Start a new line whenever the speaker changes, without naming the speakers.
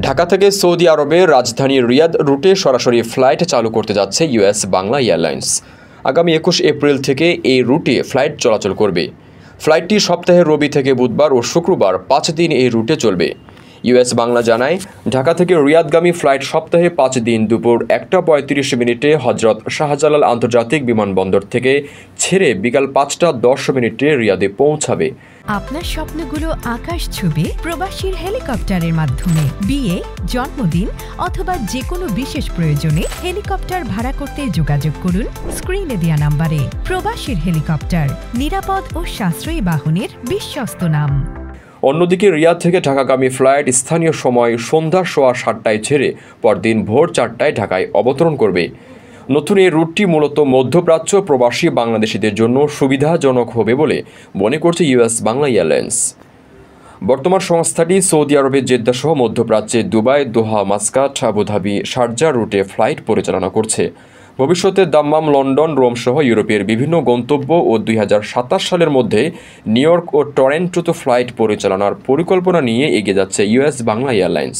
ঢাকা থেকে সৌদি আরবের রাজধানী রিয়াদ রুটে সরাসরি ফ্লাইট চালু করতে যাচ্ছে ইউএস বাংলা এয়ারলাইন্স। আগামী 21 এপ্রিল থেকে এই রুটে ফ্লাইট চলাচল করবে। ফ্লাইটটি সপ্তাহের রবি থেকে বুধবার ও শুক্রবার 5 দিন এই রুটে চলবে। ইউএস বাংলা জানায়, ঢাকা থেকে রিয়াদগামী ফ্লাইট সপ্তাহে 5 দিন দুপুর 1:35 হজরত শাহজালাল আন্তর্জাতিক বিমানবন্দর থেকে ছেড়ে বিকাল 5:10 রিয়াদে পৌঁছাবে।
আপনার স্বপ্নগুলো আকাশ ছুবে প্রবাসীর হেলিকপ্টারের মাধ্যমে। বিয়ে, জন্মদিন অথবা যে কোনো বিশেষ প্রয়োজনে হেলিকপ্টার ভাড়া করতে যোগাযোগ করুন স্ক্রিনে দেয়া নাম্বারে। প্রবাসীর হেলিকপ্টার, নিরাপদ ও সাশ্রয়ী বাহনের বিশ্বস্ত নাম।
অন্যদিকে রিয়াদ থেকে ঢাকাগামী ফ্লাইট স্থানীয় সময় সন্ধ্যা 7:15 ছেড়ে পরদিন ভোর 4টায় ঢাকায় অবতরণ করবে। নতুন এই রুটটি মূলত মধ্যপ্রাচ্য প্রবাসী বাংলাদেশিদের জন্য সুবিধাজনক হবে বলে মনে করছে ইউএস বাংলা এয়ারলাইন্স। বর্তমান সংস্থাটি সৌদি আরবের জেদ্দা সহ মধ্যপ্রাচ্যে দুবাই, দোহা, মাস্কাট, আবুধাবি, শারজাহ রুটে ফ্লাইট পরিচালনা করছে। ভবিষ্যতে দাম্মাম, লন্ডন, রোম সহ ইউরোপের বিভিন্ন গন্তব্য ও 2027 সালের মধ্যে নিউ ইয়র্ক ও টরন্টোতে ফ্লাইট পরিচালনার পরিকল্পনা নিয়ে এগিয়ে যাচ্ছে ইউএস বাংলা এয়ারলাইন্স।